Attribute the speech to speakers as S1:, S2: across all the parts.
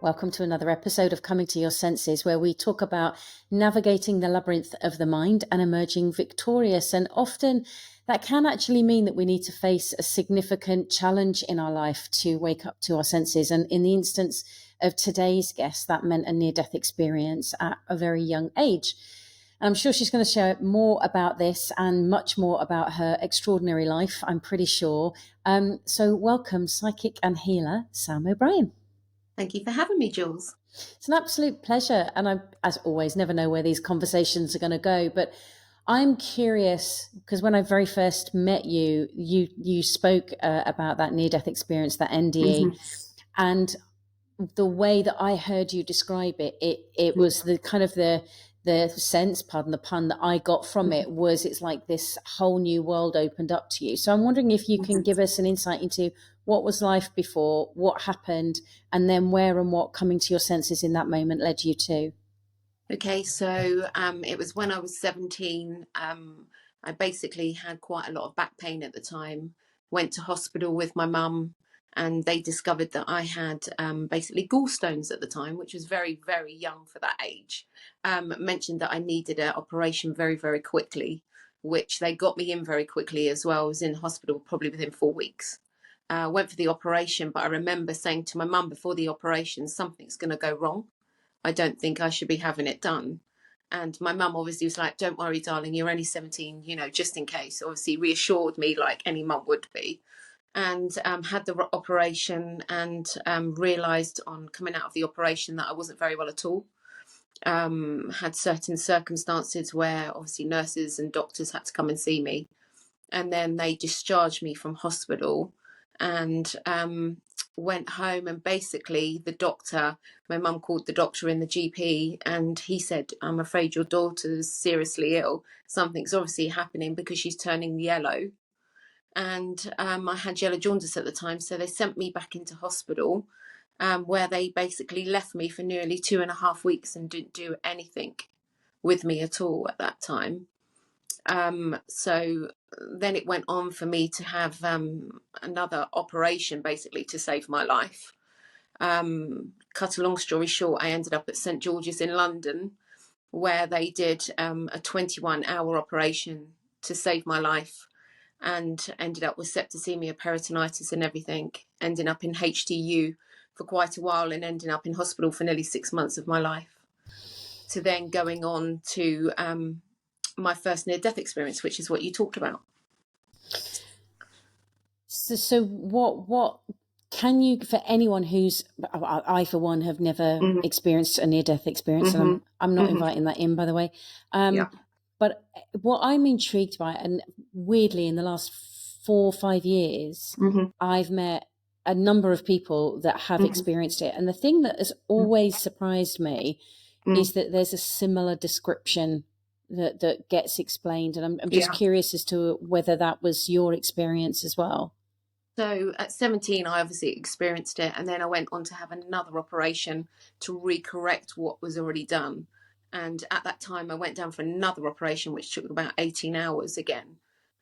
S1: welcome to another episode of Coming to Your Senses, where we talk about navigating the labyrinth of the mind and emerging victorious. And often that can actually mean that we need to face a significant challenge in our life to wake up to our senses. And in the instance of today's guest, that meant a near-death experience at a very young age. I'm sure she's going to share more about this and much more about her extraordinary life, I'm pretty sure. So welcome, psychic and healer, Sam O'Brien.
S2: Thank you for having me, Jules.
S1: It's an absolute pleasure. And I, as always, never know where these conversations are going to go. But I'm curious, because when I very first met you, you spoke about that near-death experience, that NDE. Mm-hmm. And the way that I heard you describe it, it was the kind of the sense, pardon the pun, that I got from it was it's like this whole new world opened up to you. So I'm wondering if you can give us an insight into what was life before, what happened, and then where and what coming to your senses in that moment led you to.
S2: Okay, so it was when I was 17. I basically had quite a lot of back pain at the time, went to hospital with my mum, and they discovered that I had basically gallstones at the time, which was very, very young for that age. Mentioned that I needed an operation very, very quickly, which they got me in very quickly as well. I was in hospital probably within 4 weeks. Went for the operation, but I remember saying to my mum before the operation, something's going to go wrong. I don't think I should be having it done. And my mum obviously was like, don't worry, darling, you're only 17, just in case. Obviously reassured me like any mum would be. And had the operation and realised on coming out of the operation that I wasn't very well at all. Had certain circumstances where obviously nurses and doctors had to come and see me. And then they discharged me from hospital and went home. And basically the doctor, my mum called the doctor in the GP, and he said, I'm afraid your daughter's seriously ill. Something's obviously happening because she's turning yellow. And I had yellow jaundice at the time. So they sent me back into hospital where they basically left me for nearly 2.5 weeks and didn't do anything with me at all at that time. So then it went on for me to have another operation basically to save my life. Cut a long story short, I ended up at St. George's in London, where they did a 21-hour operation to save my life, and ended up with septicemia, peritonitis and everything, ending up in HDU for quite a while and ending up in hospital for nearly 6 months of my life, to then going on to my first near-death experience, which is what you talked about.
S1: So what can you, for anyone who's, I for one have never experienced a near-death experience, and I'm not inviting that in, by the way. But what I'm intrigued by, and weirdly in the last 4 or 5 years, I've met a number of people that have experienced it. And the thing that has always surprised me is that there's a similar description that gets explained. And I'm just curious as to whether that was your experience as well.
S2: So at 17, I obviously experienced it. And then I went on to have another operation to recorrect what was already done. And at that time, I went down for another operation, which took about 18 hours again.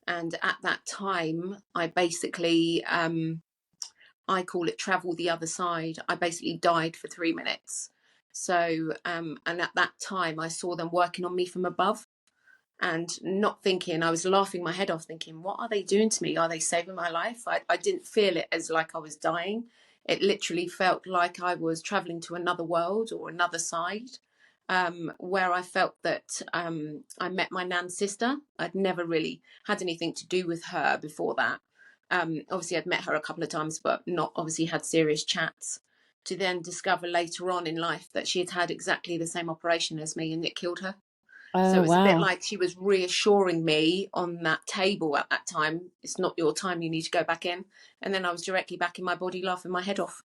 S2: And at that time, I basically, I call it travel the other side. I basically died for 3 minutes. So, and at that time, I saw them working on me from above and not thinking, I was laughing my head off thinking, what are they doing to me? Are they saving my life? I didn't feel it as like I was dying. It literally felt like I was traveling to another world or another side. Where I felt that I met my nan's sister. I'd never really had anything to do with her before that. Obviously, I'd met her a couple of times, but not obviously had serious chats, to then discover later on in life that she had had exactly the same operation as me and it killed her.
S1: Oh,
S2: so it was
S1: wow.
S2: a bit like she was reassuring me on that table at that time, it's not your time, you need to go back in. And then I was directly back in my body laughing my head off,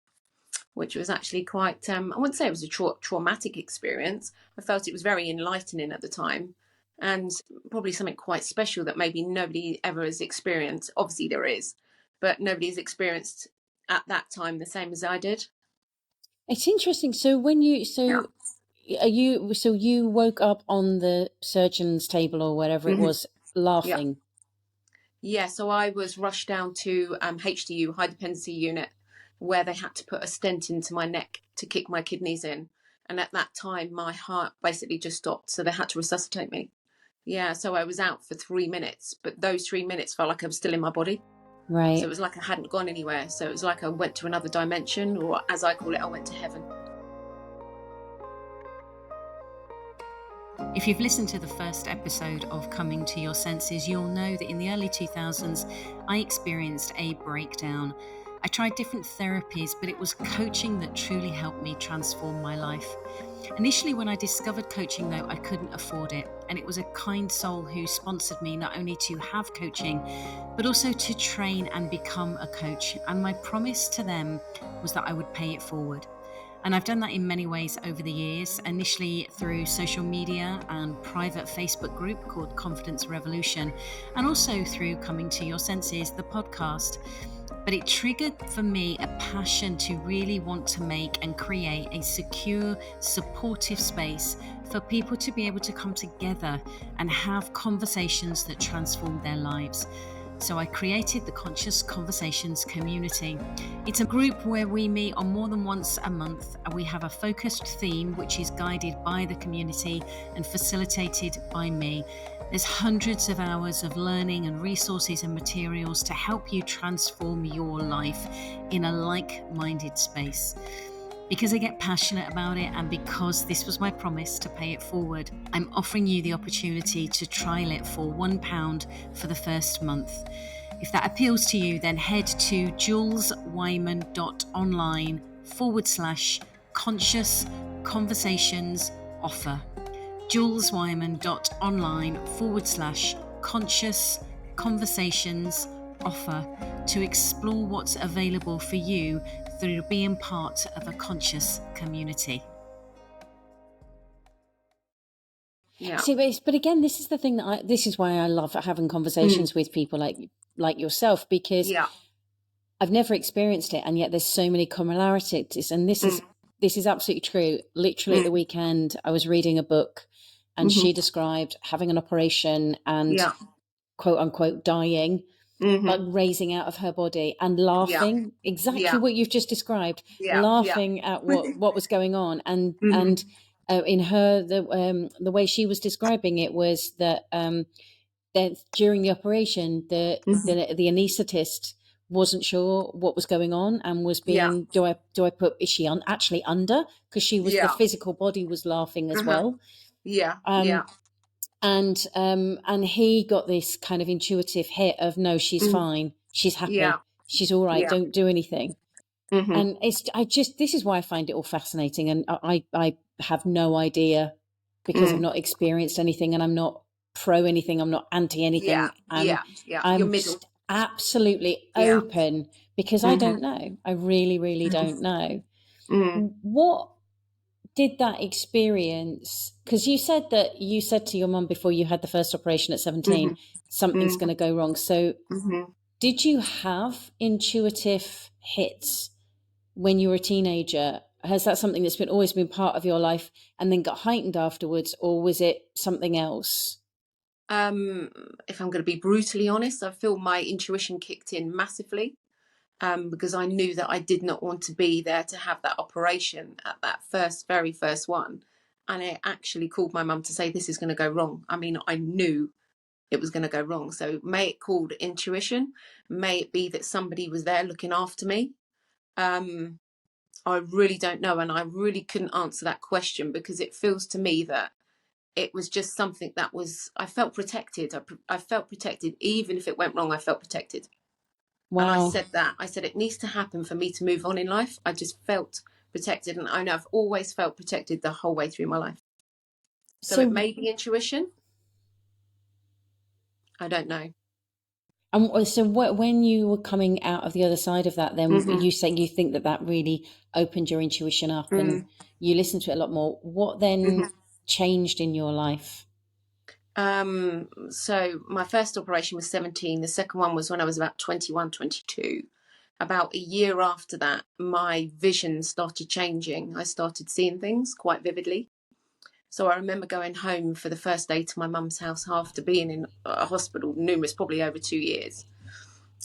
S2: which was actually quite, I wouldn't say it was a traumatic experience. I felt it was very enlightening at the time and probably something quite special that maybe nobody ever has experienced. Obviously there is, but nobody has experienced at that time the same as I did.
S1: It's interesting. So when you, you woke up on the surgeon's table or whatever it was laughing?
S2: Yeah, so I was rushed down to HDU, high dependency unit, where they had to put a stent into my neck to kick my kidneys in. And at that time, my heart basically just stopped. So they had to resuscitate me. Yeah, so I was out for 3 minutes, but those 3 minutes felt like I was still in my body. So it
S1: Right.
S2: was like I hadn't gone anywhere. So it was like I went to another dimension, or as I call it, I went to heaven.
S1: If you've listened to the first episode of Coming to Your Senses, you'll know that in the early 2000s, I experienced a breakdown. I tried different therapies, but it was coaching that truly helped me transform my life. Initially, when I discovered coaching, though, I couldn't afford it. And it was a kind soul who sponsored me not only to have coaching, but also to train and become a coach. And my promise to them was that I would pay it forward. And I've done that in many ways over the years, initially through social media and private Facebook group called Confidence Revolution, and also through Coming to Your Senses, the podcast. But it triggered for me a passion to really want to make and create a secure, supportive space for people to be able to come together and have conversations that transform their lives. So I created the Conscious Conversations community. It's a group where we meet on more than once a month. We have a focused theme which is guided by the community and facilitated by me. There's hundreds of hours of learning and resources and materials to help you transform your life in a like-minded space. Because I get passionate about it, and because this was my promise to pay it forward, I'm offering you the opportunity to trial it for £1 for the first month. If that appeals to you, then head to juleswyman.online/conscious conversations offer. juleswyman.online/conscious conversations offer to explore what's available for you through being part of a conscious community.
S2: Yeah.
S1: See, but again, this is the thing this is why I love having conversations with people like yourself, because
S2: Yeah.
S1: I've never experienced it, and yet there's so many commonalities. And this is absolutely true. Literally at the weekend, I was reading a book, and she described having an operation and quote unquote dying, but raising out of her body and laughing, exactly what you've just described, laughing at what was going on. And in her, the way she was describing it was that during the operation, the anaesthetist wasn't sure what was going on and was being, is she actually under? Because she was, the physical body was laughing as well. And he got this kind of intuitive hit of, no, she's fine, she's happy, she's all right, don't do anything. And this is why I find it all fascinating. And I have no idea, because I've not experienced anything, and I'm not pro anything, I'm not anti anything. I'm just absolutely open, because I don't know. I really, really don't know. What did that experience, because you said to your mum before you had the first operation at 17, something's going to go wrong. So did you have intuitive hits when you were a teenager? Has that something that's always been part of your life and then got heightened afterwards, or was it something else?
S2: If I'm going to be brutally honest, I feel my intuition kicked in massively, because I knew that I did not want to be there to have that operation at that very first one. And it actually called my mum to say, this is going to go wrong. I mean, I knew it was going to go wrong. So may it called intuition, may it be that somebody was there looking after me. I really don't know. And I really couldn't answer that question, because it feels to me that it was just something that I felt protected. I felt protected. Even if it went wrong, I felt protected.
S1: Wow.
S2: And I said, it needs to happen for me to move on in life. I just felt protected. And I know I've always felt protected the whole way through my life. So it may be intuition. I don't know.
S1: And so when you were coming out of the other side of that, then you say you think that really opened your intuition up and you listened to it a lot more. What then changed in your life?
S2: So my first operation was 17. The second one was when I was about 21, 22. About a year after that, my vision started changing. I started seeing things quite vividly. So I remember going home for the first day to my mum's house after being in a hospital probably over 2 years.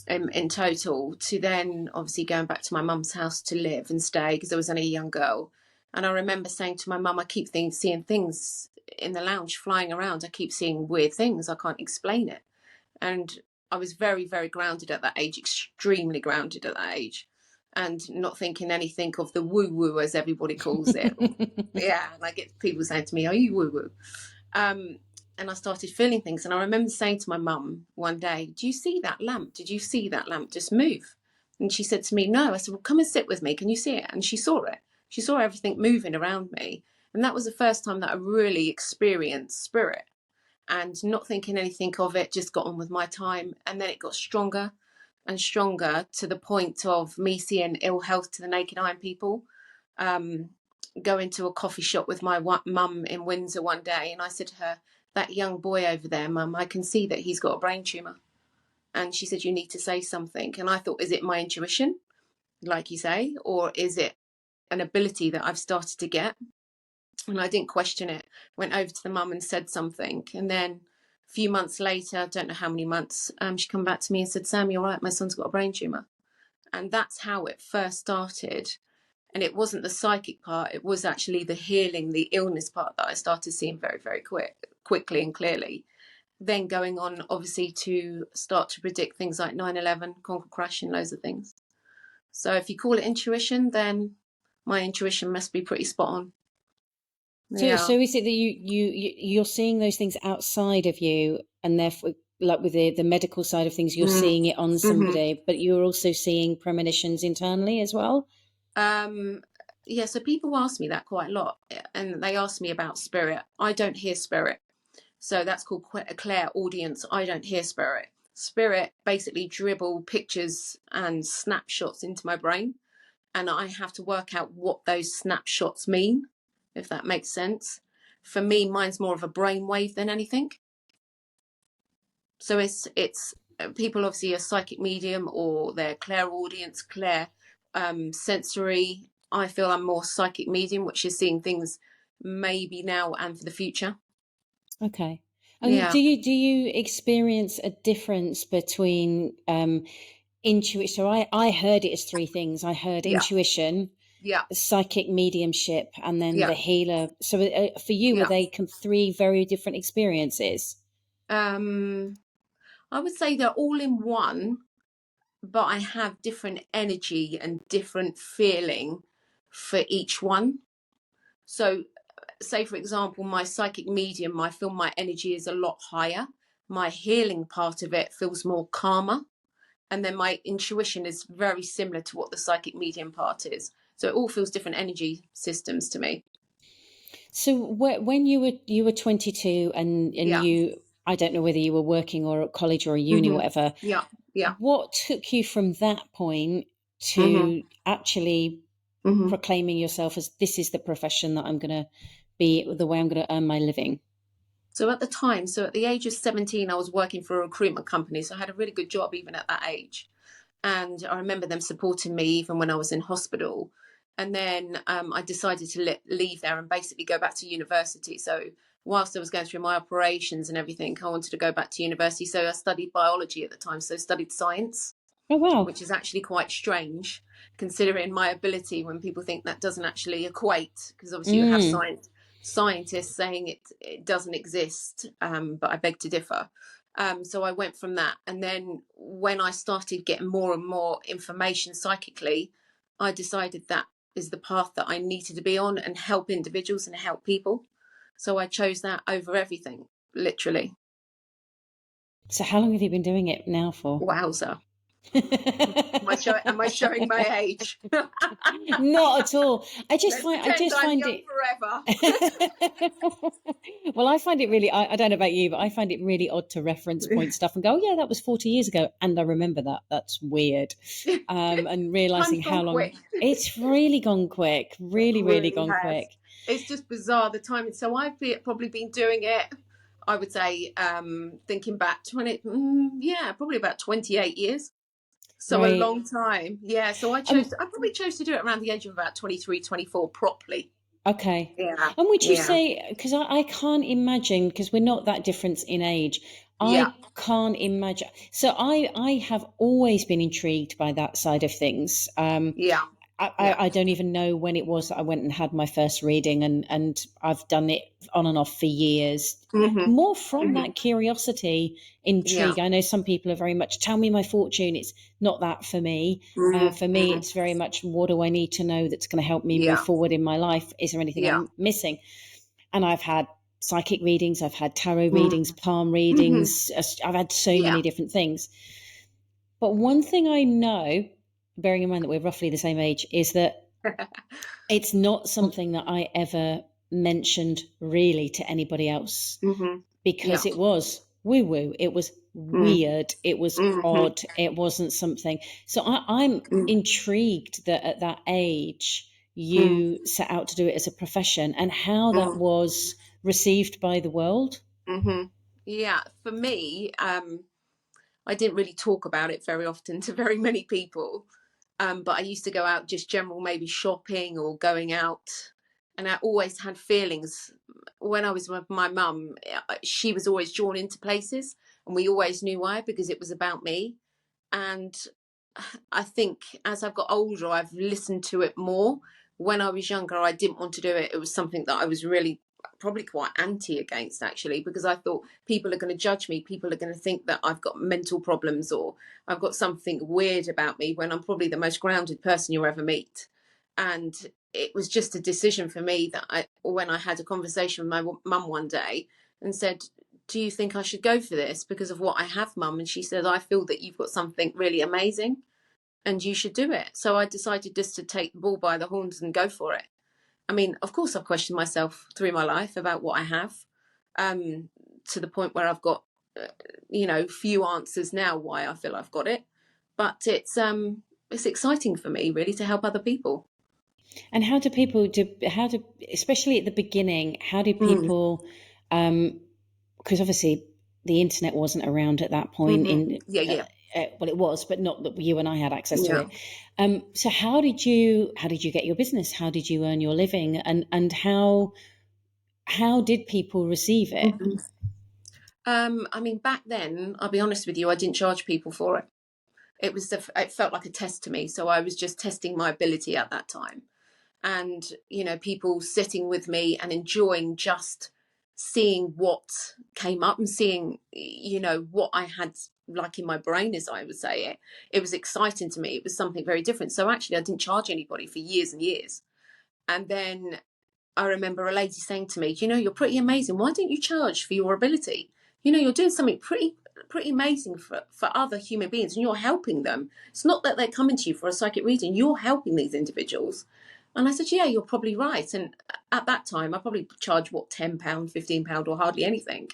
S2: in total, to then obviously going back to my mum's house to live and stay because I was only a young girl. And I remember saying to my mum, I keep seeing things in the lounge flying around. I keep seeing weird things. I can't explain it. And I was very, very grounded at that age, extremely grounded at that age, and not thinking anything of the woo woo, as everybody calls it. Yeah. And I get people saying to me, are you woo woo? And I started feeling things. And I remember saying to my mum one day, do you see that lamp? Did you see that lamp just move? And she said to me, no. I said, well, come and sit with me. Can you see it? And she saw it. She saw everything moving around me. And that was the first time that I really experienced spirit, and not thinking anything of it, just got on with my time. And then it got stronger and stronger to the point of me seeing ill health to the naked eye in people. Going to a coffee shop with my mum in Windsor one day, and I said to her, that young boy over there, mum, I can see that he's got a brain tumour. And she said, you need to say something. And I thought, is it my intuition, like you say, or is it an ability that I've started to get? And I didn't question it. Went over to the mum and said something. And then a few months later, I don't know how many months, she come back to me and said, Sam, you're right, my son's got a brain tumour. And that's how it first started. And it wasn't the psychic part, it was actually the healing, the illness part that I started seeing very, very quickly and clearly. Then going on, obviously, to start to predict things like 9/11, Concord crash, and loads of things. So if you call it intuition, then my intuition must be pretty spot on.
S1: So, so is it that you're seeing those things outside of you, and therefore, like with the medical side of things, you're seeing it on somebody, but you're also seeing premonitions internally as well?
S2: Yeah, so people ask me that quite a lot, and they ask me about spirit. I don't hear spirit. So that's called a clairaudience. I don't hear spirit. Spirit basically dribble pictures and snapshots into my brain, and I have to work out what those snapshots mean, if that makes sense. For me, mine's more of a brainwave than anything. So it's people obviously are psychic medium, or they're clairaudience, sensory. I feel I'm more psychic medium, which is seeing things maybe now and for the future.
S1: Okay. And do you experience a difference between intuition? So I heard it as three things. I heard intuition, psychic mediumship, and then the healer. So for you, were they three very different experiences?
S2: I would say they're all in one, but I have different energy and different feeling for each one. So say, for example, my psychic medium, I feel my energy is a lot higher. My healing part of it feels more calmer. And then my intuition is very similar to what the psychic medium part is. So it all feels different energy systems to me.
S1: So when you were 22 and you, I don't know whether you were working or at college or a uni or whatever.
S2: Yeah.
S1: What took you from that point to actually proclaiming yourself as, this is the profession that I'm going to be, the way I'm going to earn my living?
S2: So at the time, so at the age of 17, I was working for a recruitment company. So I had a really good job even at that age. And I remember them supporting me even when I was in hospital. And then I decided to leave there and basically go back to university. So whilst I was going through my operations and everything, I wanted to go back to university. So I studied biology at the time. So I studied science.
S1: Oh, wow.
S2: Which is actually quite strange, considering my ability, when people think that doesn't actually equate, because obviously you have scientists saying it doesn't exist, but I beg to differ. So I went from that. And then when I started getting more and more information psychically, I decided that is the path that I needed to be on and help individuals and help people. So I chose that over everything, literally.
S1: So how long have you been doing it now for?
S2: Wowza. Am I showing my age?
S1: Not at all. I just find it
S2: forever.
S1: Well, I find it really, I don't know about you, but I find it really odd to reference point stuff and go, oh yeah, that was 40 years ago. And I remember that. That's weird. And realizing how long
S2: quick.
S1: It's really gone quick. Really gone quick.
S2: It's just bizarre, the timing. So I've probably been doing it, I would say, thinking back probably about 28 years. So a long time. Yeah. So I probably chose to do it around the age of about 23, 24 properly.
S1: Okay.
S2: Yeah.
S1: And would you say, because I can't imagine, because we're not that different in age,
S2: Yeah.
S1: I can't imagine. So I have always been intrigued by that side of things.
S2: Yeah. Yeah.
S1: I don't even know when it was that I went and had my first reading, and I've done it on and off for years.
S2: Mhm.
S1: More from
S2: Mhm.
S1: that curiosity,
S2: Yeah.
S1: intrigue. I know some people are very much, tell me my fortune. It's not that for me.
S2: Mhm.
S1: For me,
S2: Mhm.
S1: it's very much, what do I need to know that's going to help me move
S2: Yeah.
S1: forward in my life? Is there anything
S2: Yeah.
S1: I'm missing? And I've had psychic readings, I've had tarot readings,
S2: Mhm.
S1: palm
S2: Mhm.
S1: readings, I've had so
S2: Yeah.
S1: many different things. But one thing I know, bearing in mind that we're roughly the same age, is that it's not something that I ever mentioned really to anybody else,
S2: Mhm.
S1: because
S2: Yeah.
S1: it was woo woo, it was
S2: Mm.
S1: weird, it was
S2: Mhm.
S1: odd, it wasn't something. So I'm
S2: Mm.
S1: intrigued that at that age
S2: Mm.
S1: you set out to do it as a profession, and how that
S2: Mm.
S1: was received by the world.
S2: Mhm. Yeah. For me, I didn't really talk about it very often to very many people. But I used to go out just general, maybe shopping or going out. And I always had feelings when I was with my mum. She was always drawn into places, and we always knew why, because it was about me. And I think as I've got older, I've listened to it more. When I was younger, I didn't want to do it. It was something that I was really probably quite anti against, actually, because I thought people are going to judge me. People are going to think that I've got mental problems or I've got something weird about me, when I'm probably the most grounded person you'll ever meet. And it was just a decision for me that when I had a conversation with my mum one day and said, do you think I should go for this because of what I have, mum? And she said, I feel that you've got something really amazing and you should do it. So I decided just to take the bull by the horns and go for it. I mean, of course, I've questioned myself through my life about what I have, um, to the point where I've got, few answers now why I feel I've got it. But it's exciting for me, really, to help other people.
S1: And how do people do? How do, especially at the beginning? How do
S2: Mm.
S1: people? Because obviously the internet wasn't around at that point.
S2: Hmm.
S1: In
S2: Yeah, yeah,
S1: well, it was, but not that you and I had access to
S2: yeah.
S1: it. So how did you get your business? How did you earn your living? And how did people receive it?
S2: Mhm. I mean, back then, I'll be honest with you, I didn't charge people for it. It felt like a test to me, so I was just testing my ability at that time. And people sitting with me and enjoying just seeing what came up and seeing what I had, like, in my brain, as I would say it was exciting to me. It was something very different. So actually I didn't charge anybody for years and years. And then I remember a lady saying to me, you're pretty amazing, why don't you charge for your ability? You're doing something pretty amazing for other human beings, and you're helping them. It's not that they're coming to you for a psychic reading, you're helping these individuals. And I said, yeah, you're probably right. And at that time I probably charged, what, £10, £15, or hardly anything,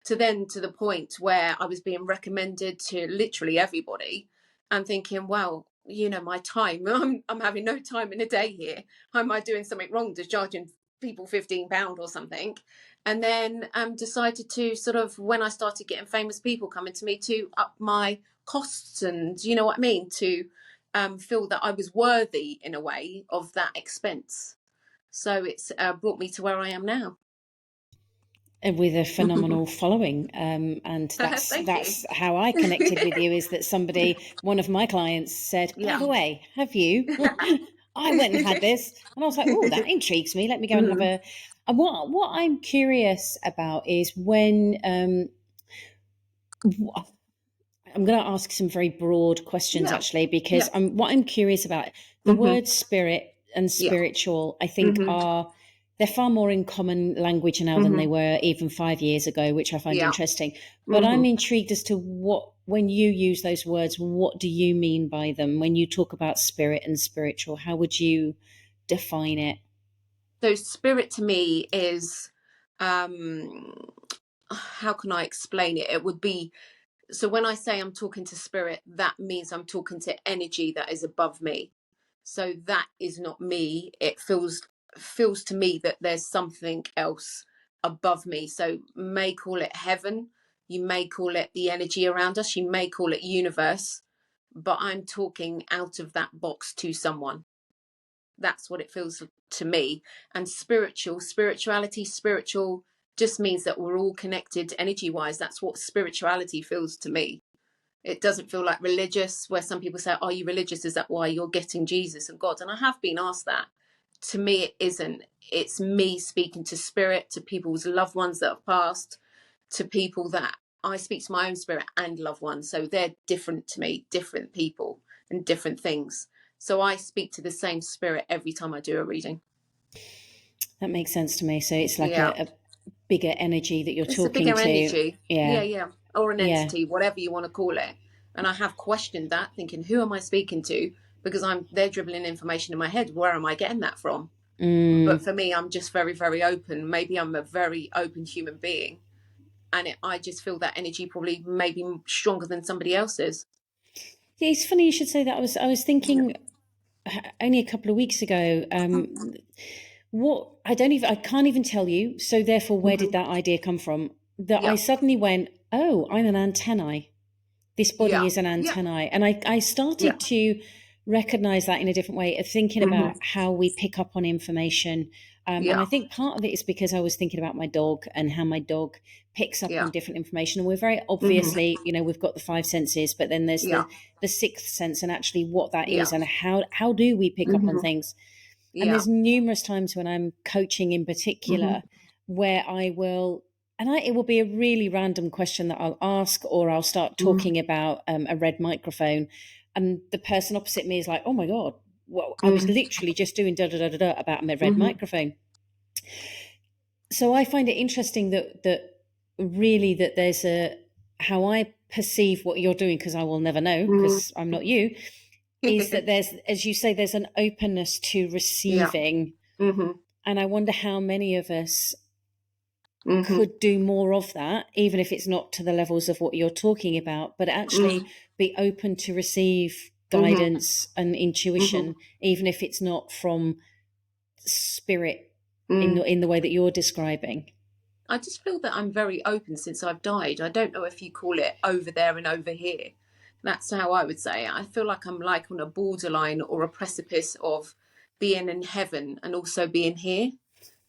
S2: to the point where I was being recommended to literally everybody, and thinking, well, my time, I'm having no time in a day here. Am I doing something wrong, just charging people £15 or something? And then decided to, sort of, when I started getting famous people coming to me, to up my costs, and you know what I mean, to feel that I was worthy, in a way, of that expense. So it's brought me to where I am now.
S1: With a phenomenal following, and that's
S2: Thank you.
S1: that's how I connected with you. Is that one of my clients said, by
S2: Yeah.
S1: the way, have you? I went and had this, and I was like, oh, that intrigues me. Let me go and have
S2: Mm.
S1: a. And what I'm curious about is when I'm going to ask some very broad questions,
S2: Yeah.
S1: actually, because
S2: Yeah.
S1: what I'm curious about, the
S2: Hmm.
S1: word spirit and
S2: Yeah.
S1: spiritual, I think
S2: Hmm.
S1: they're far more in common language now than they
S2: Hmm.
S1: were even 5 years ago, which I find
S2: Yeah.
S1: interesting. But
S2: Hmm.
S1: I'm intrigued as to when you use those words, what do you mean by them? When you talk about spirit and spiritual, how would you define it?
S2: So spirit to me is, um how can I explain it? It would be, so when I say I'm talking to spirit, that means I'm talking to energy that is above me. So that is not me. It feels to me that there's something else above me. So may call it heaven, you may call it the energy around us, you may call it universe, but I'm talking out of that box to someone. That's what it feels to me. And spirituality, spiritual just means that we're all connected energy wise. That's what spirituality feels to me. It doesn't feel like religious, where some people say, are you religious? Is that why you're getting Jesus and God? And I have been asked that. To me, it isn't. It's me speaking to spirit, to people's loved ones that have passed, to people that I speak to my own spirit and loved ones. So they're different to me, different people and different things. So I speak to the same spirit every time I do a reading.
S1: That makes sense to me. So it's like
S2: Yeah.
S1: a bigger energy that you're
S2: It's a
S1: talking
S2: bigger
S1: to.
S2: energy.
S1: Yeah.
S2: Yeah. Or an
S1: Yeah.
S2: entity, whatever you want to call it. And I have questioned that, thinking, who am I speaking to? Because they're dribbling information in my head. Where am I getting that from? But for me, I'm just very, very open. Maybe I'm a very open human being. And I just feel that energy probably maybe stronger than somebody else's.
S1: Yeah, it's funny you should say that. I was thinking only a couple of weeks ago, what I can't even tell you. So therefore, where did that idea come from? That I
S2: Yeah.
S1: suddenly went, oh, I'm an antennae. This body
S2: Yeah.
S1: is an
S2: Yeah.
S1: antennae. And I started to recognize that in a different way of thinking about how we pick up on information. And I think part of it is because I was thinking about my dog and how my dog picks up on different information. And we're very obviously, you know, we've got the five senses, but then there's the sixth sense, and actually what that is and how do we pick up on things. And there's numerous times when I'm coaching in particular where I will, it will be a really random question that I'll ask, or I'll start talking about a red microphone, and the person opposite me is like, oh my God, well, I was literally just doing da da da da da about a red microphone. So I find it interesting that really that there's how I perceive what you're doing, because I will never know because I'm not you, is that there's, as you say, there's an openness to receiving. And I wonder how many of us could do more of that, even if it's not to the levels of what you're talking about, but actually be open to receive guidance and intuition, even if it's not from spirit in the way that you're describing.
S2: I just feel that I'm very open since I've died. I don't know if you call it over there and over here. That's how I would say it. I feel like I'm like on a borderline or a precipice of being in heaven and also being here.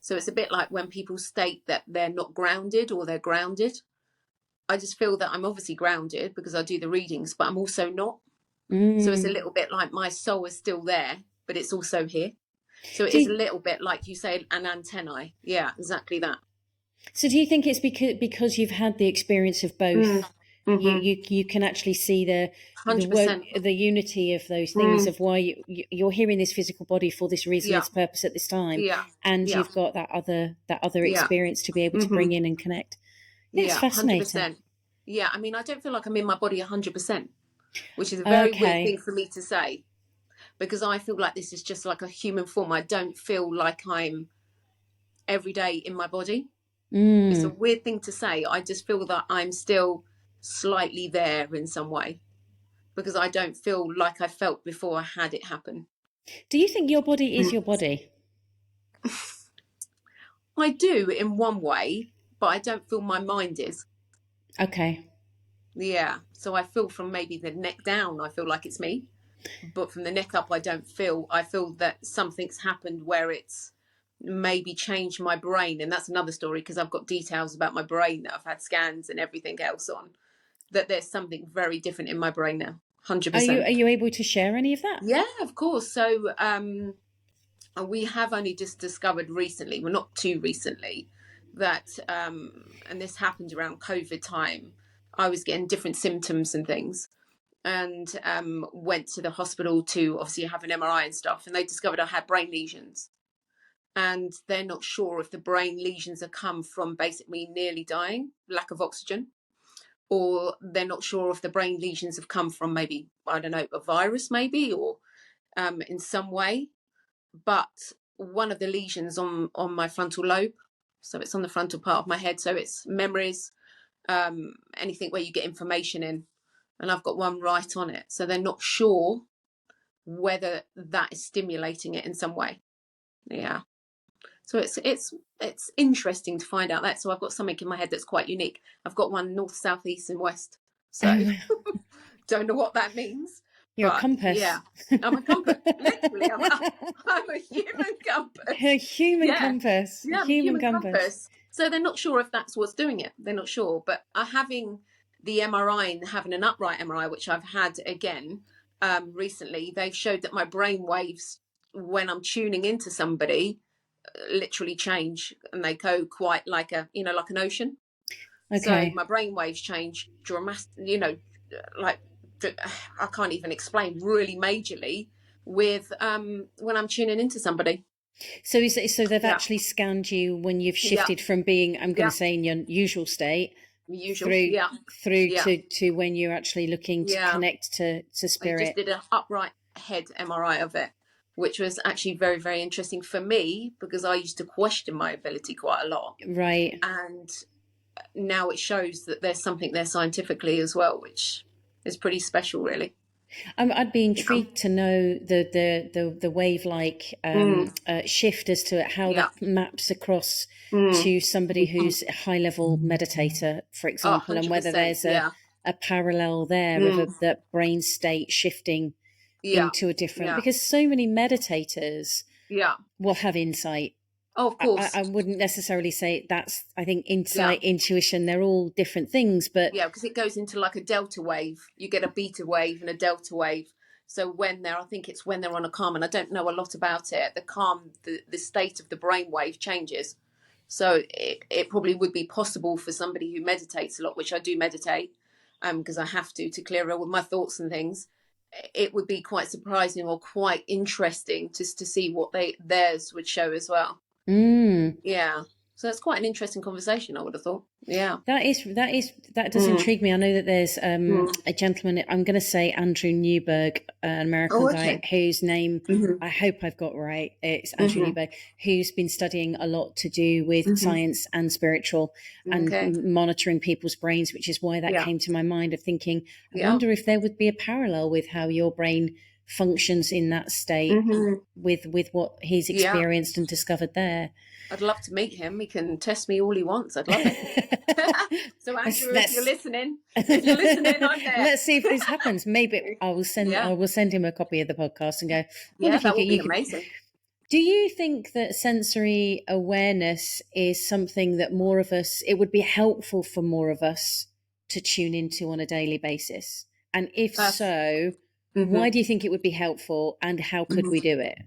S2: So it's a bit like when people state that they're not grounded or they're grounded. I just feel that I'm obviously grounded because I do the readings, but I'm also not. So it's a little bit like my soul is still there, but it's also here. So it is a little bit like you say, an antennae. Yeah, exactly that.
S1: So do you think it's because you've had the experience of both? You can actually see the
S2: 100%.
S1: unity of those things, of why you're here in this physical body for this reason, its purpose at this time, and you've got that other experience to be able to bring in and connect. It's fascinating.
S2: 100%. Yeah, I mean, I don't feel like I'm in my body 100%, which is a very weird thing for me to say, because I feel like this is just like a human form. I don't feel like I'm every day in my body. It's a weird thing to say. I just feel that I'm still slightly there in some way, because I don't feel like I felt before I had it happen.
S1: Do you think your body is your body?
S2: I do in one way, but I don't feel my mind is.
S1: Okay.
S2: Yeah. So I feel from maybe the neck down, I feel like it's me. But from the neck up, I don't feel. I feel that something's happened where it's maybe changed my brain. And that's another story, because I've got details about my brain that I've had scans and everything else on, that there's something very different in my brain now. 100%.
S1: Are you able to share any of that?
S2: Yeah, of course. So we have only just discovered recently, well, not too recently, that, and this happened around COVID time, I was getting different symptoms and things, and went to the hospital to obviously have an MRI and stuff, and they discovered I had brain lesions. And they're not sure if the brain lesions have come from basically nearly dying, lack of oxygen, or they're not sure if the brain lesions have come from maybe, I don't know, a virus maybe, or in some way. But one of the lesions on my frontal lobe, so it's on the frontal part of my head, so it's memories, anything where you get information in, and I've got one right on it. So they're not sure whether that is stimulating it in some way. Yeah. So it's interesting to find out that. So I've got something in my head that's quite unique. I've got one north, south, east, and west. So don't know what that means.
S1: You're a compass.
S2: Yeah, I'm a compass. Literally, I'm a human compass.
S1: A human compass.
S2: Yeah,
S1: human compass.
S2: So they're not sure if that's what's doing it. They're not sure. But having the MRI and having an upright MRI, which I've had again recently, they've showed that my brain waves when I'm tuning into somebody literally change, and they go quite like like an ocean. So
S1: Okay.
S2: my brain waves change dramatic, like I can't even explain, really majorly with when I'm tuning into somebody.
S1: So they've
S2: Yeah,
S1: actually scanned you when you've
S2: yeah,
S1: shifted from being, I'm going
S2: yeah.
S1: to say, in your usual state
S2: The usual.
S1: through
S2: Yeah, yeah,
S1: to when you're actually looking to
S2: yeah.
S1: connect to
S2: I just
S1: spirit.
S2: did an upright head MRI of it, which was actually very, very interesting for me because I used to question my ability quite a lot.
S1: Right.
S2: And now it shows that there's something there scientifically as well, which is pretty special, really.
S1: I'd be
S2: Yeah.
S1: intrigued to know the wave like
S2: Mm,
S1: shift as to how
S2: yeah.
S1: that maps across
S2: Mm.
S1: to somebody who's a high level meditator, for
S2: Oh,
S1: example, and whether
S2: 100%.
S1: there's
S2: Yeah.
S1: a parallel there of
S2: Mm,
S1: that brain state shifting
S2: yeah.
S1: into a different,
S2: Yeah.
S1: because so many meditators
S2: Yeah.
S1: will have insight.
S2: Oh, of course.
S1: I wouldn't necessarily say that's, I think
S2: Yeah.
S1: insight, intuition, they're all different things, but
S2: Yeah, because it goes into like a delta wave. You get a beta wave and a delta wave. So I think it's when they're on a calm, and I don't know a lot about it. The calm, the state of the brain wave changes. So it probably would be possible for somebody who meditates a lot, which I do meditate, because I have to clear all my thoughts and things. It would be quite surprising or quite interesting just to see what theirs would show as well.
S1: mm.
S2: Yeah. So it's quite an interesting conversation, I would have thought. Yeah.
S1: That does
S2: Mm,
S1: intrigue me. I know that there's
S2: mm.
S1: a gentleman. I'm going to say Andrew Newberg, an American
S2: Oh,
S1: guy
S2: okay.
S1: whose name
S2: Hmm.
S1: I hope I've got right. It's Andrew
S2: Hmm.
S1: Newberg, who's been studying a lot to do with
S2: Hmm.
S1: science and spiritual and
S2: Okay.
S1: monitoring people's brains, which is why that
S2: Yeah.
S1: came to my mind of thinking. I
S2: Yeah.
S1: wonder if there would be a parallel with how your brain functions in that state
S2: Hmm.
S1: with what he's
S2: Yeah.
S1: experienced and discovered there.
S2: I'd love to meet him. He can test me all he wants. I'd love it. So Andrew, if you're
S1: Let's
S2: listening, I'm there.
S1: let's see if this happens. Maybe
S2: Yeah.
S1: I will send him a copy of the podcast and go, wonder
S2: Yeah,
S1: if you
S2: that
S1: could,
S2: would be amazing.
S1: do you think that sensory awareness is something that more of us, it would be helpful for more of us to tune into on a daily basis? And if so,
S2: Hmm.
S1: why do you think it would be helpful and how could we do it?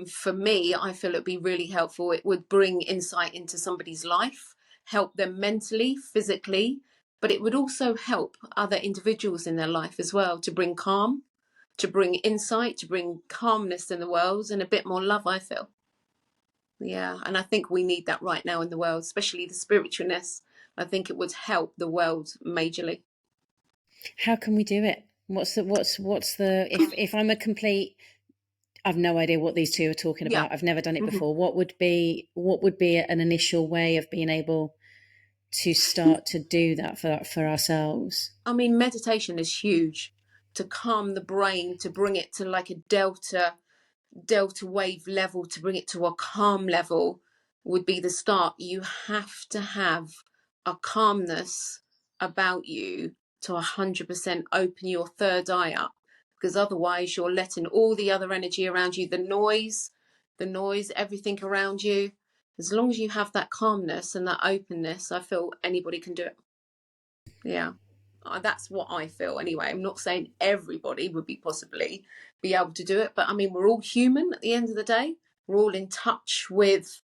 S2: For me, I feel it'd be really helpful. It would bring insight into somebody's life, help them mentally, physically, but it would also help other individuals in their life as well to bring calm, to bring insight, to bring calmness in the world and a bit more love, I feel. Yeah, and I think we need that right now in the world, especially the spiritualness. I think it would help the world majorly.
S1: How can we do it? What's the if I'm a complete, I've no idea what these two are talking
S2: Yeah.
S1: about. I've never done it
S2: Mhm.
S1: before. What would be an initial way of being able to start to do that for ourselves?
S2: I mean, meditation is huge to calm the brain, to bring it to like a delta wave level, to bring it to a calm level would be the start. You have to have a calmness about you to 100% open your third eye up, because otherwise you're letting all the other energy around you, the noise, everything around you. As long as you have that calmness and that openness, I feel anybody can do it. Yeah. That's what I feel anyway. I'm not saying everybody would be possibly be able to do it, but I mean, we're all human at the end of the day. We're all in touch with,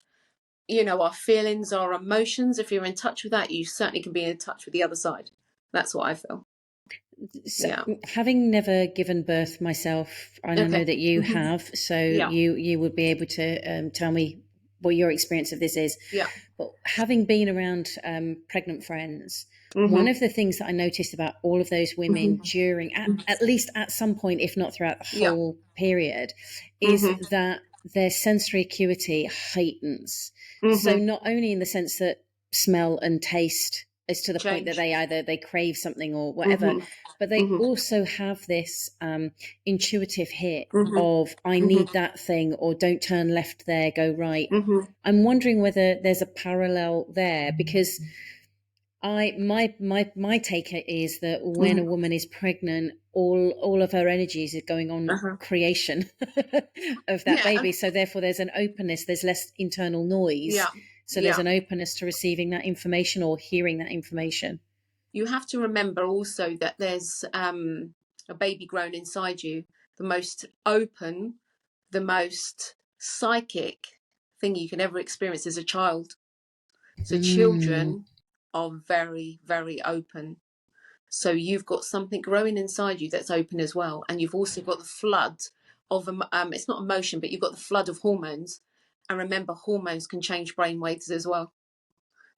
S2: our feelings, our emotions. If you're in touch with that, you certainly can be in touch with the other side. That's what I feel.
S1: So,
S2: Yeah.
S1: having never given birth myself, and I know
S2: Okay.
S1: that you
S2: Hmm.
S1: have, so
S2: Yeah.
S1: you would be able to tell me what your experience of this is.
S2: Yeah.
S1: But having been around pregnant friends, one
S2: Hmm.
S1: of the things that I noticed about all of those women
S2: Hmm.
S1: during, at least at some point, if not throughout the
S2: Yeah.
S1: whole period, is
S2: Hmm.
S1: that their sensory acuity heightens. So
S2: Hmm.
S1: not only in the sense that smell and taste is to the point that
S2: Change.
S1: they crave something or whatever,
S2: Hmm.
S1: but they
S2: Hmm.
S1: also have this intuitive hit
S2: Hmm.
S1: of I
S2: Hmm.
S1: need that thing, or don't turn left there, go right.
S2: Hmm.
S1: I'm wondering whether there's a parallel there, because my take is that when a
S2: Hmm.
S1: woman is pregnant, all of her energies is going on
S2: Uh-huh.
S1: creation of that
S2: Yeah.
S1: baby. So therefore, there's an openness. There's less internal noise
S2: Yeah.
S1: So there's an openness to receiving that information or hearing that information.
S2: You have to remember also that there's a baby grown inside you. The most open, the most psychic thing you can ever experience as a child. So children are very, very open. So you've got something growing inside you that's open as well. And you've also got the flood of, it's not emotion, but you've got the flood of hormones. And remember, hormones can change brain waves as well.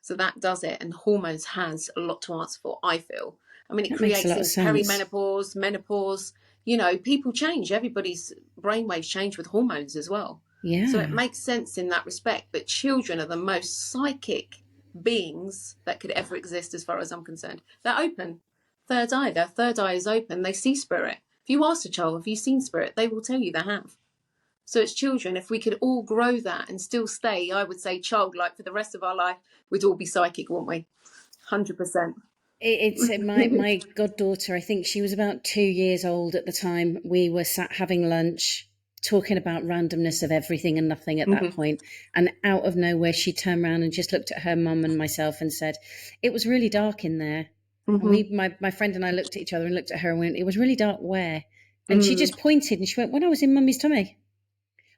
S2: So that does it. And hormones has a lot to answer for, I feel. I mean, it creates things, perimenopause, menopause, you know, people change. Everybody's brainwaves change with hormones as well.
S1: Yeah.
S2: So it makes sense in that respect. But children are the most psychic beings that could ever exist as far as I'm concerned. They're open. Third eye, their third eye is open. They see spirit. If you ask a child, have you seen spirit? They will tell you they have. So as children, if we could all grow that and still stay, I would say, childlike for the rest of our life, we'd all be psychic, wouldn't we? 100%.
S1: It's my goddaughter, I think she was about 2 years old at the time. We were sat having lunch, talking about randomness of everything and nothing at that point. And out of nowhere, she turned around and just looked at her mum and myself and said, it was really dark in there. My friend and I looked at each other and looked at her and went, it was really dark where? And she just pointed and she went, when I was in mummy's tummy.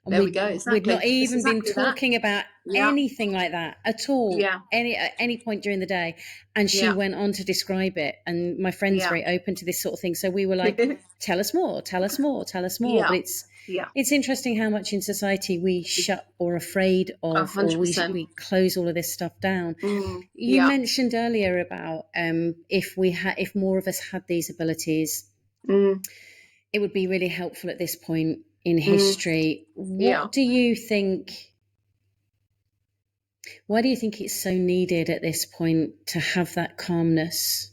S1: And
S2: there we go. Exactly.
S1: We'd not even been talking about anything like that at all, at any point during the day. And she went on to describe it. And my friend's very open to this sort of thing. So we were like, tell us more, tell us more, tell us more. But it's interesting how much in society we shut or afraid of, 100%. Or we close all of this stuff down. You mentioned earlier about if more of us had these abilities, it would be really helpful at this point in history. What do you think? Why do you think it's so needed at this point to have that calmness?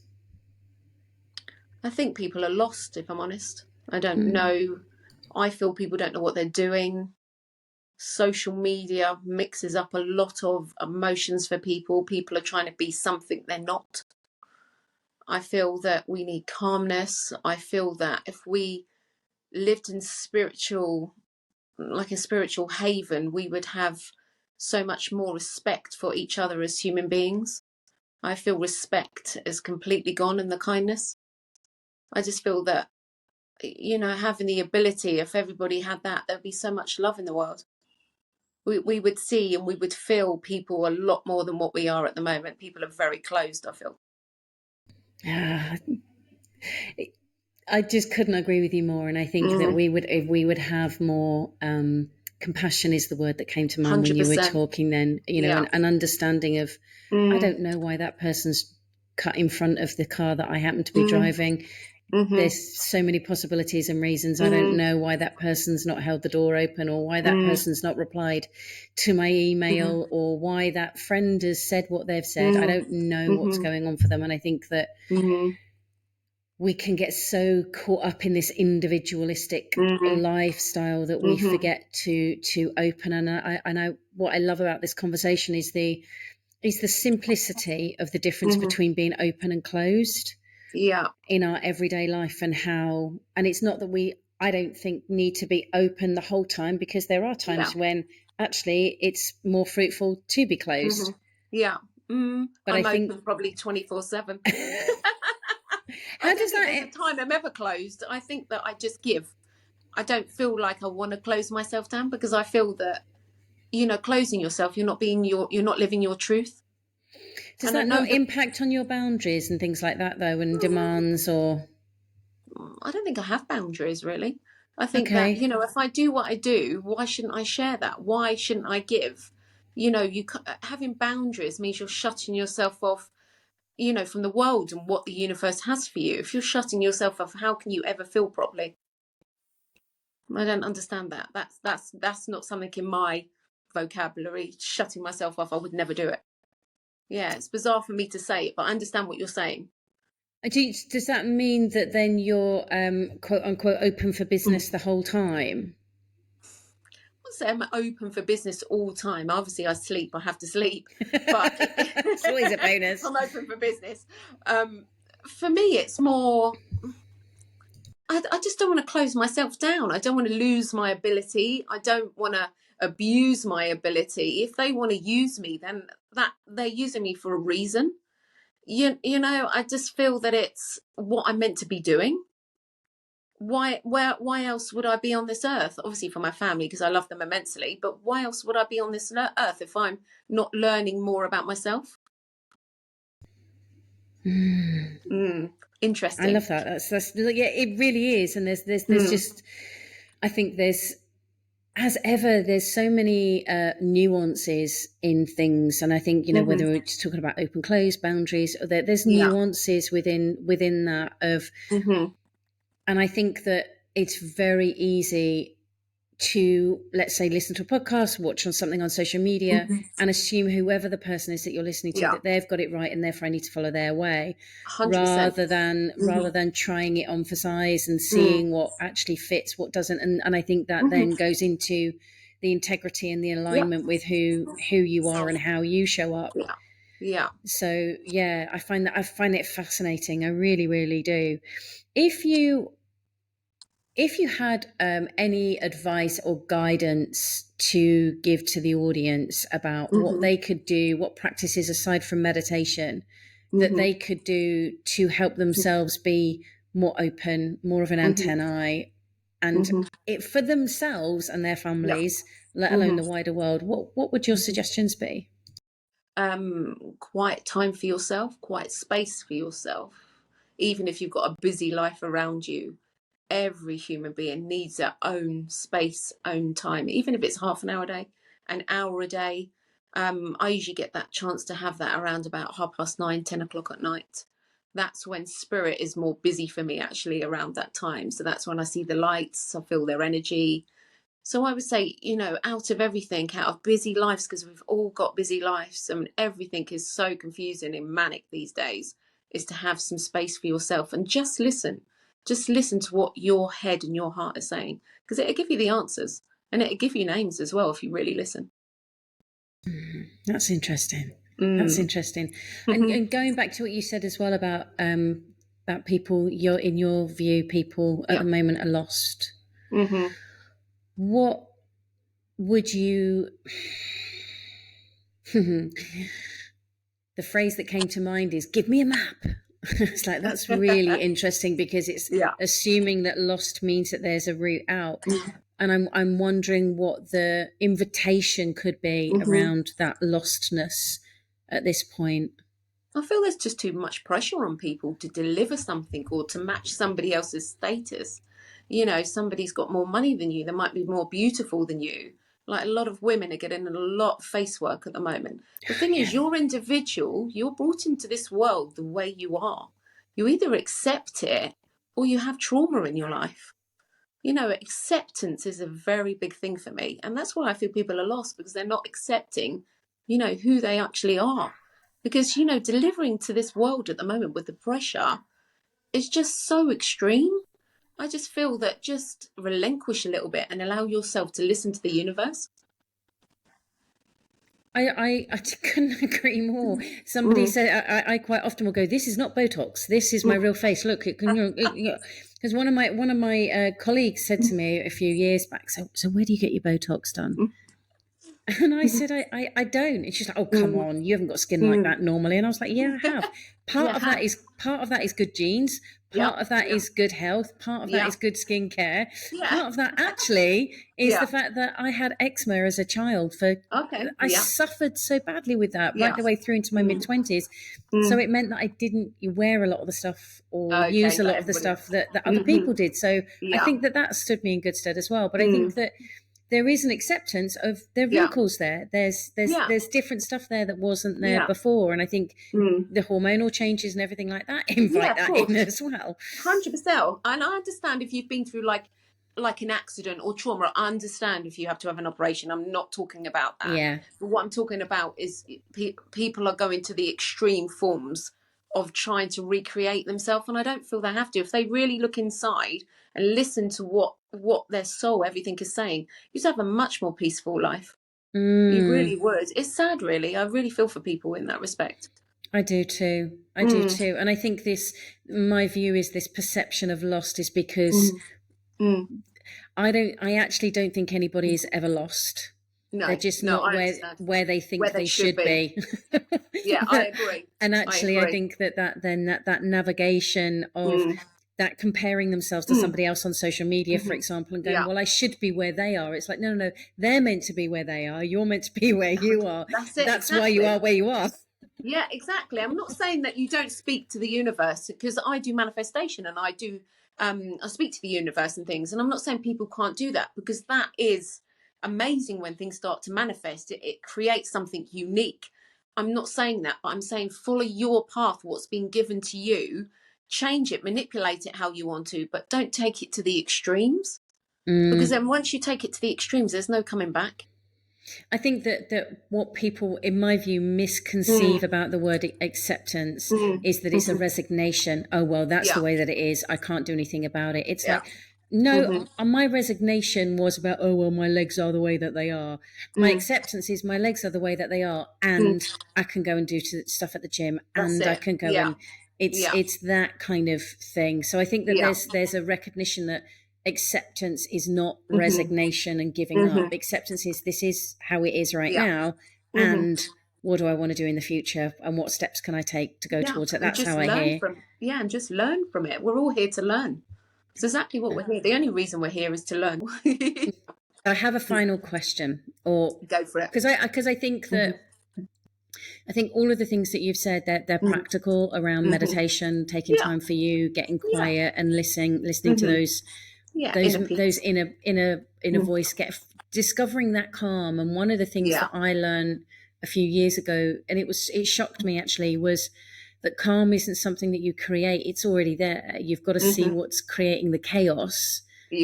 S2: I think people are lost, if I'm honest. I don't know. I feel people don't know what they're doing. Social media mixes up a lot of emotions for people. People are trying to be something they're not. I feel that we need calmness. I feel that if we lived in like a spiritual haven, we would have so much more respect for each other as human beings. I feel respect is completely gone in the kindness. I just feel that, you know, having the ability, if everybody had that, there'd be so much love in the world. We would see and we would feel people a lot more than what we are at the moment. People are very closed, I feel.
S1: I just couldn't agree with you more. And I think that if we would have more compassion is the word that came to mind 100%. When you were talking then, you know, an understanding of, I don't know why that person's cut in front of the car that I happen to be driving. There's so many possibilities and reasons. I don't know why that person's not held the door open, or why that person's not replied to my email, or why that friend has said what they've said. I don't know what's going on for them. And I think that we can get so caught up in this individualistic lifestyle that we forget to open. And what I love about this conversation is the simplicity of the difference between being open and closed in our everyday life, and it's not that I don't think need to be open the whole time, because there are times when actually it's more fruitful to be closed.
S2: But I'm open probably 24/7.
S1: How does that?
S2: There's a time I'm ever closed. I think that I just give. I don't feel like I want to close myself down, because I feel that, you know, closing yourself, you're not living your truth.
S1: Does that not impact on your boundaries and things like that, though, and demands? Or
S2: I don't think I have boundaries, really. I think that, you know, if I do what I do, why shouldn't I share that? Why shouldn't I give? You know, having boundaries means you're shutting yourself off, you know, from the world and what the universe has for you. If you're shutting yourself off, how can you ever feel properly? I don't understand that. That's not something in my vocabulary. Shutting myself off, I would never do it. Yeah, it's bizarre for me to say it, but I understand what you're saying.
S1: Does that mean that then you're quote unquote open for business the whole time?
S2: I wouldn't say I'm open for business all the time. Obviously, I sleep. I have to sleep. But
S1: it's always a bonus.
S2: I'm open for business. For me, it's more, I just don't want to close myself down. I don't want to lose my ability. I don't want to abuse my ability. If they want to use me, then that they're using me for a reason. You know, I just feel that it's what I'm meant to be doing. Why else would I be on this earth? Obviously for my family, because I love them immensely, but why else would I be on this earth if I'm not learning more about myself?
S1: I
S2: Interesting.
S1: love that. That's yeah, it really is. And there's
S2: Mm,
S1: just, I think there's, as ever, there's so many nuances in things, and I think, you know,
S2: hmm
S1: whether we're just talking about open close boundaries, or there's
S2: Yeah.
S1: nuances within that of,
S2: hmm
S1: and I think that it's very easy to, let's say, listen to a podcast, watch on something on social media,
S2: hmm
S1: and assume whoever the person is that you're listening to,
S2: Yeah.
S1: that they've got it right and therefore I need to follow their way,
S2: 100%.
S1: rather than trying it on for size and
S2: Mm,
S1: seeing what actually fits, what doesn't. And I think that
S2: hmm
S1: then goes into the integrity and the
S2: Yeah.
S1: alignment with who you are and how you show up.
S2: Yeah. Yeah.
S1: So yeah, I find it fascinating. I really, really do. If you if you had any advice or guidance to give to the audience about what
S2: hmm
S1: they could do, what practices aside from meditation that
S2: hmm
S1: they could do to help themselves be more open, more of an
S2: hmm
S1: antennae, and
S2: hmm
S1: it for themselves and their
S2: Yeah.
S1: families, let alone
S2: hmm
S1: the wider world, what would your suggestions be?
S2: Quiet time for yourself, quiet space for yourself. Even if you've got a busy life around you, every human being needs their own space, own time, even if it's half an hour a day, an hour a day. I usually get that chance to have that around about 9:30, 10 o'clock at night. That's when spirit is more busy for me, actually, around that time. So that's when I see the lights, I feel their energy. So I would say, you know, out of everything, out of busy lives, because we've all got busy lives, I mean, everything is so confusing and manic these days, is to have some space for yourself and just listen. Just listen to what your head and your heart are saying, because it'll give you the answers and it'll give you names as well if you really listen.
S1: That's interesting. That's
S2: Mm.
S1: interesting.
S2: hmm
S1: And going back to what you said as well about people, in your view, people at
S2: Yeah.
S1: the moment are lost.
S2: hmm
S1: What would you the phrase that came to mind is give me a map. It's like, that's really interesting because it's
S2: yeah.
S1: assuming that lost means that there's a route out. And I'm wondering what the invitation could be
S2: hmm
S1: around that lostness at this point.
S2: I feel there's just too much pressure on people to deliver something or to match somebody else's status. You know, somebody's got more money than you, they might be more beautiful than you. Like a lot of women are getting a lot of face work at the moment. The thing
S1: Yeah.
S2: is, you're individual, you're brought into this world the way you are. You either accept it or you have trauma in your life. You know, acceptance is a very big thing for me. And that's why I feel people are lost, because they're not accepting, you know, who they actually are. Because, you know, delivering to this world at the moment with the pressure is just so extreme. I just feel that just relinquish a little bit and allow yourself to listen to the universe.
S1: I couldn't agree more. Somebody
S2: Mm,
S1: said, I quite often will go, this is not Botox. This is my
S2: mm,
S1: real face. Look, it can, because one of my colleagues said to me a few years back, so where do you get your Botox done?
S2: mm,
S1: And I said, I don't. And she's like, oh, come
S2: mm,
S1: on, you haven't got skin like
S2: mm.
S1: that normally. And I was like, yeah, I have.
S2: Yeah, have.
S1: Part of that is good genes.
S2: Yep.
S1: Part of that is good health. Part of that
S2: Yeah.
S1: is good skincare.
S2: Yeah.
S1: Part of that actually is the
S2: Yeah.
S1: fact that I had eczema as a child.
S2: Okay.
S1: I
S2: Yeah.
S1: suffered so badly with that right
S2: Yeah.
S1: the way through into my mid
S2: Mm,
S1: 20s. So
S2: mm.
S1: it meant that I didn't wear a lot of the stuff or use
S2: Okay.
S1: a
S2: Like
S1: lot of the
S2: everybody
S1: stuff
S2: else.
S1: that other
S2: hmm
S1: people did. So I
S2: Yeah.
S1: think that stood me in good stead as well. But I think
S2: Mm.
S1: that there is an acceptance of there are
S2: Yeah.
S1: wrinkles there.
S2: Yeah.
S1: There's different stuff there that wasn't there
S2: Yeah.
S1: before. And I think
S2: Mm.
S1: the hormonal changes and everything like that
S2: Yeah,
S1: invite
S2: of
S1: that in
S2: course.
S1: as well.
S2: 100%. And I understand if you've been through like an accident or trauma. I understand if you have to have an operation. I'm not talking about that.
S1: Yeah.
S2: But what I'm talking about is people are going to the extreme forms of trying to recreate themselves, and I don't feel they have to. If they really look inside and listen to what their soul, everything is saying, you'd have a much more peaceful life. You
S1: Mm.
S2: really would. It's sad, really. I really feel for people in that respect.
S1: I do too. I do too. And I think my view is this perception of lost is because
S2: Mm.
S1: I actually don't think anybody is ever lost. They're
S2: No,
S1: just
S2: no,
S1: not
S2: I understand
S1: where they
S2: where
S1: think
S2: they
S1: they should be.
S2: Yeah, I agree.
S1: And
S2: I
S1: actually, I
S2: agree.
S1: think that navigation of that comparing themselves to somebody else on social media, for example, and going,
S2: Yeah,
S1: well, I should be where they are. It's like, no, they're meant to be where they are. You're meant to be where you are.
S2: that's it,
S1: That's why you
S2: exactly.
S1: are where you are.
S2: Yeah, exactly. I'm not saying that you don't speak to the universe, because I do manifestation and I speak to the universe and things. And I'm not saying people can't do that, because that is amazing when things start to manifest. It creates something unique. I'm not saying that, but I'm saying follow your path, what's been given to you, change it, manipulate it how you want to, but don't take it to the extremes. Because then once you take it to the extremes, there's no coming back.
S1: I think that what people, in my view, misconceive about the word acceptance is that it's a resignation. Oh, well, that's the way that it is. I can't do anything about it. It's like, no, my resignation was about, oh, well, my legs are the way that they are. My acceptance is my legs are the way that they are, and I can go and do stuff at the gym, and I can go and it's that kind of thing. So I think that there's a recognition that acceptance is not resignation and giving up. Acceptance is, this is how it is right now, and what do I want to do in the future, and what steps can I take to go towards it. That's how I hear.
S2: And just learn from it. We're all here to learn. It's exactly what we're here. The only reason we're here is to learn.
S1: I have a final question, or
S2: go for it,
S1: because I think that I think all of the things that you've said, they're practical around meditation, taking time for you, getting quiet and listening to those inner voice, discovering that calm. And one of the things that I learned a few years ago, and it shocked me actually, was that calm isn't something that you create. It's already there. You've got to see what's creating the chaos.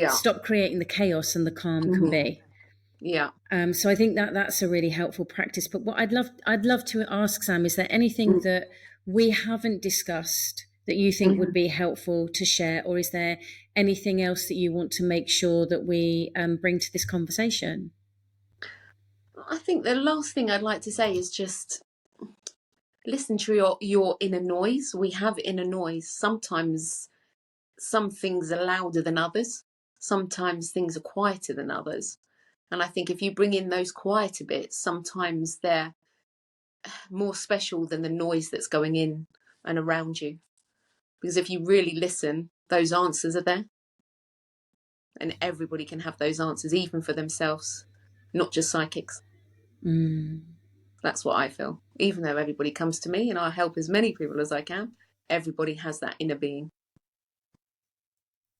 S1: Stop creating the chaos, and the calm can be. So I think that's a really helpful practice. But what I'd love to ask, Sam, is there anything that we haven't discussed that you think would be helpful to share, or is there anything else that you want to make sure that we bring to this conversation?
S2: I think the last thing I'd like to say is just listen to your inner noise. We have inner noise. Sometimes some things are louder than others. Sometimes things are quieter than others. And I think if you bring in those quieter bits, sometimes they're more special than the noise that's going in and around you. Because if you really listen, those answers are there. And everybody can have those answers, even for themselves, not just psychics. That's what I feel. Even though everybody comes to me and I help as many people as I can, everybody has that inner being.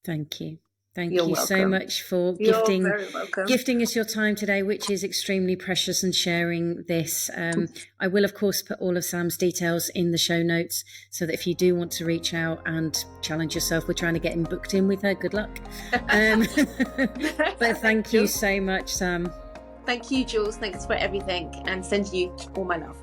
S1: Thank you. Thank
S2: You're
S1: you
S2: welcome.
S1: so much for gifting us your time today, which is extremely precious, and sharing this. I will, of course, put all of Sam's details in the show notes, so that if you do want to reach out and challenge yourself, we're trying to get him booked in with her. Good luck. But thank you so much, Sam.
S2: Thank you, Jules. Thanks for everything, and send you all my love.